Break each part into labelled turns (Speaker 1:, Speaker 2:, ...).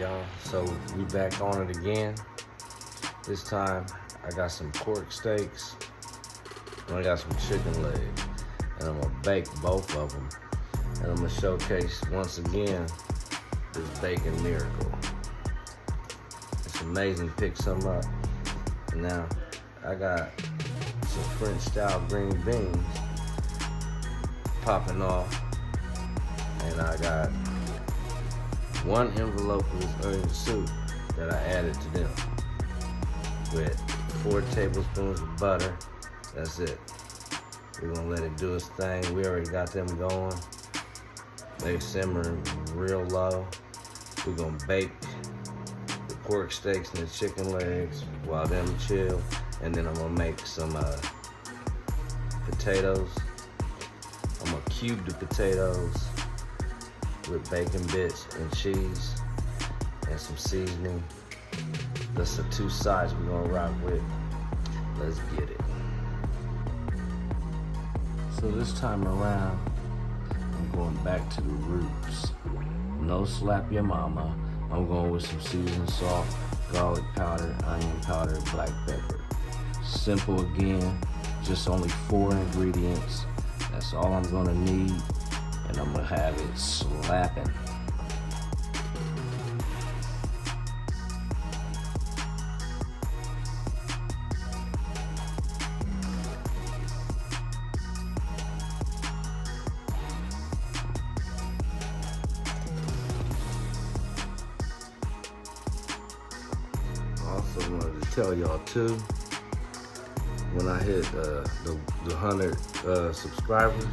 Speaker 1: y'all? So we back on it again. This time I got some pork steaks and I got some chicken legs, and I'm gonna bake both of them, and I'm gonna showcase once again this bacon miracle. It's amazing to pick some up. Now I got some French style green beans popping off, and I got one envelope of this onion soup that I added to them with 4 tablespoons of butter. That's it. We're gonna let it do its thing. We already got them going. They simmering real low. We're gonna bake the pork steaks and the chicken legs while them chill, and then I'm gonna make some potatoes. I'm gonna cube the potatoes with bacon bits and cheese and some seasoning. That's the 2 sides we're gonna rock with. Let's get it. So this time around, I'm going back to the roots. No slap your mama. I'm going with some seasoned salt, garlic powder, onion powder, black pepper. Simple again, just only 4 ingredients. That's all I'm gonna need, and I'm gonna have it slapping. Also wanted to tell y'all too, when I hit the 100 subscribers,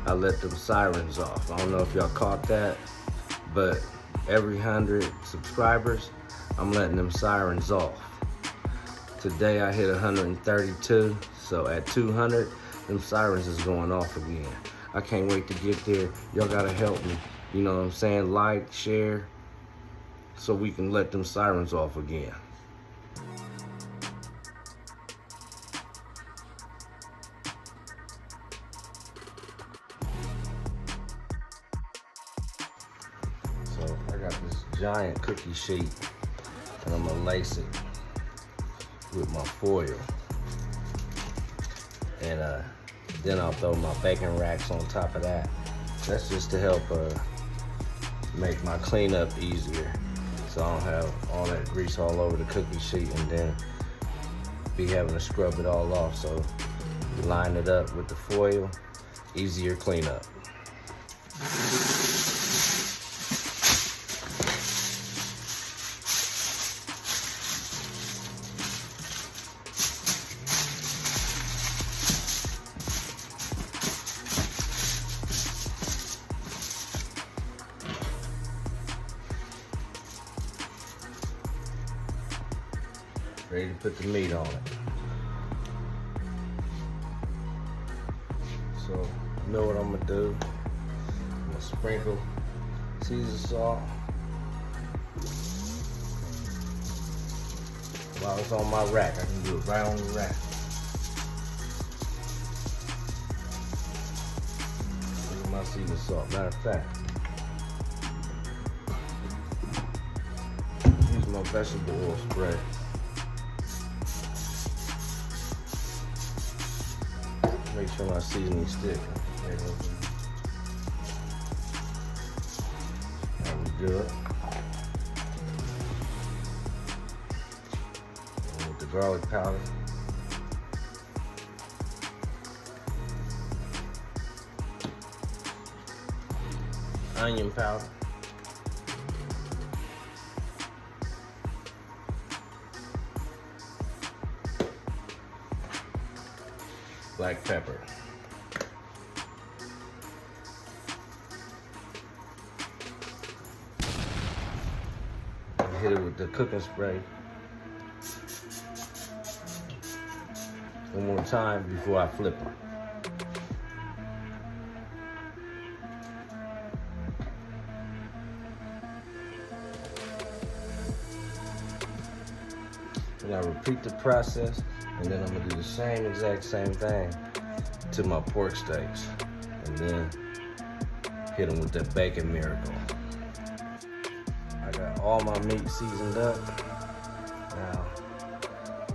Speaker 1: I let them sirens off. I don't know if y'all caught that, but every 100 subscribers, I'm letting them sirens off. Today I hit 132, so at 200, them sirens is going off again. I can't wait to get there. Y'all gotta help me. You know what I'm saying? Like, share, so we can let them sirens off again. So I got this giant cookie sheet, and I'm gonna lace it with my foil. And then I'll throw my bacon racks on top of that. That's just to help make my cleanup easier, so I don't have all that grease all over the cookie sheet and then be having to scrub it all off. So you line it up with the foil, easier cleanup. Ready to put the meat on it. So you know what I'm gonna do? I'm gonna sprinkle Caesar salt while it's on my rack. I can do it right on the rack. Look at my Caesar salt. Matter of fact, use my vegetable oil spray. Make sure my seasoning stick. That was good. And with the garlic powder. Onion powder. Black pepper. Hit it with the cooking spray one more time before I flip them. And I repeat the process, and then I'm gonna do the exact same thing to my pork steaks, and then hit them with that bacon miracle. I got all my meat seasoned up. Now,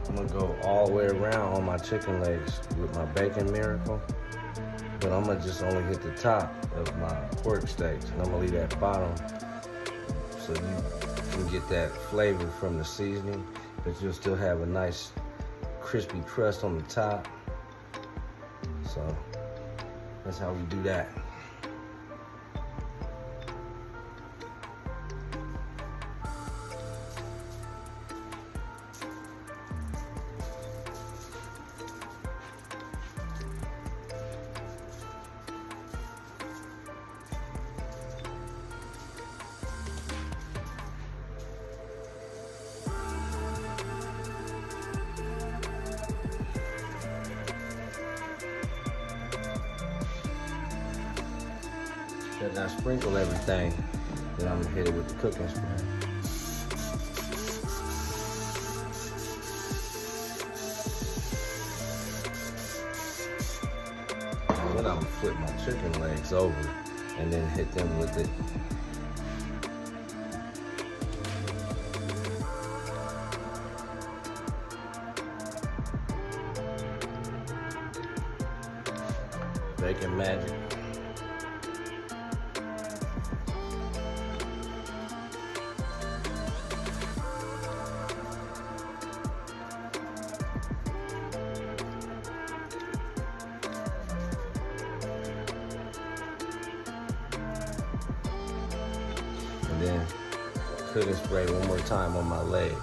Speaker 1: I'm gonna go all the way around on my chicken legs with my Bacon Miracle, but I'm gonna just only hit the top of my pork steaks, and I'm gonna leave that bottom so you can get that flavor from the seasoning, but you'll still have a nice crispy crust on the top. So that's how we do that. Then I sprinkle everything, then I'm gonna hit it with the cooking spray. And then I'm gonna flip my chicken legs over and then hit them with it. Bacon Magic. And then cooking spray one more time on my legs.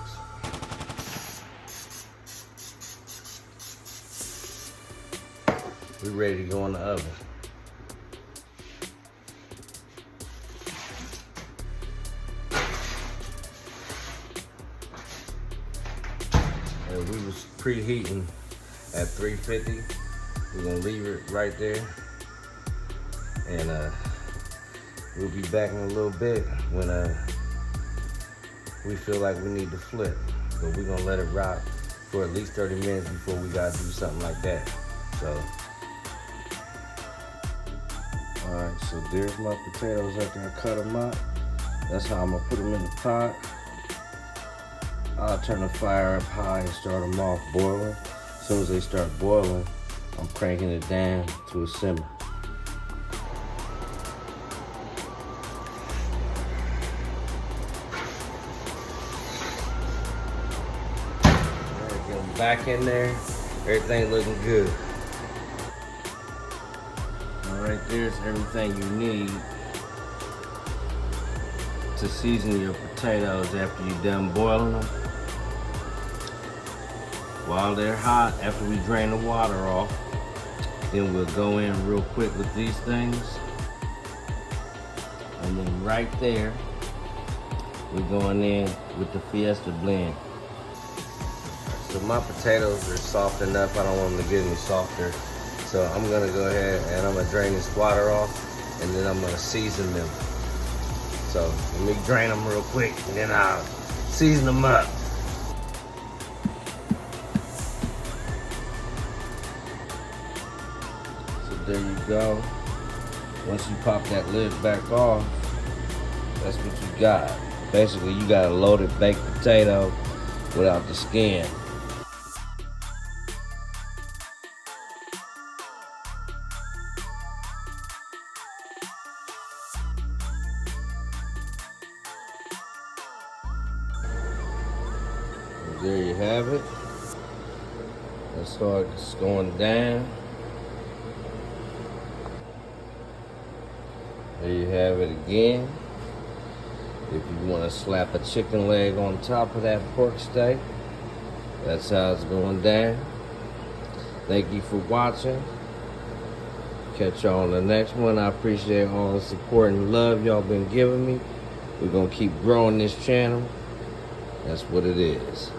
Speaker 1: We're ready to go in the oven. And we was preheating at 350. We're gonna leave it right there. And we'll be back in a little bit when we feel like we need to flip. But we're gonna let it rock for at least 30 minutes before we gotta do something like that. So, all right, so there's my potatoes after I cut them up. That's how I'm gonna put them in the pot. I'll turn the fire up high and start them off boiling. As soon as they start boiling, I'm cranking it down to a simmer. Get them back in there. Everything looking good. All right, there's everything you need to season your potatoes after you're done boiling them. While they're hot, after we drain the water off, then we'll go in real quick with these things. And then right there, we're going in with the Fiesta blend. So my potatoes are soft enough. I don't want them to get any softer. So I'm gonna go ahead and I'm gonna drain this water off, and then I'm gonna season them. So let me drain them real quick, and then I'll season them up. So there you go. Once you pop that lid back off, that's what you got. Basically, you got a loaded baked potato without the skin. There you have it. Let's start just going down. There you have it again. If you want to slap a chicken leg on top of that pork steak, that's how it's going down. Thank you for watching. Catch y'all on the next one. I appreciate all the support and love y'all been giving me. We're going to keep growing this channel. That's what it is.